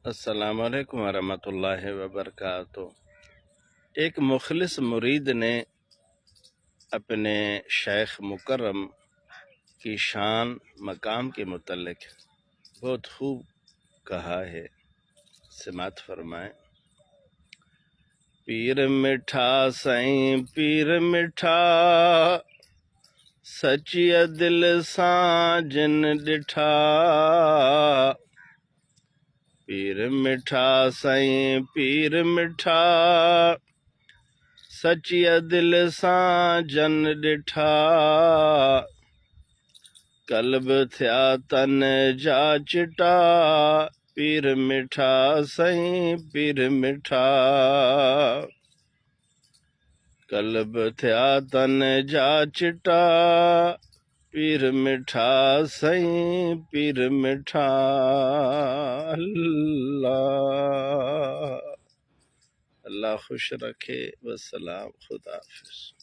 السلام علیکم ورحمۃ اللہ وبرکاتہ۔ ایک مخلص مرید نے اپنے شیخ مکرم کی شان مقام کے متعلق بہت خوب کہا ہے، سماعت فرمائیں۔ پیر میٹھا سائیں پیر میٹھا، سچیا دل سان جن ڈٹھا۔ پیر میٹھا سائیں پیر میٹھا، سچیا دل سان جن ڈٹھا۔ قلب تھیا تن جا چٹا، پیر میٹھا سائیں پیر میٹھا۔ قلب تھیا تن جا چٹا، پیر میٹھا سائیں پیر میٹھا۔ اللہ خوش رکھے، والسلام، خدا حافظ۔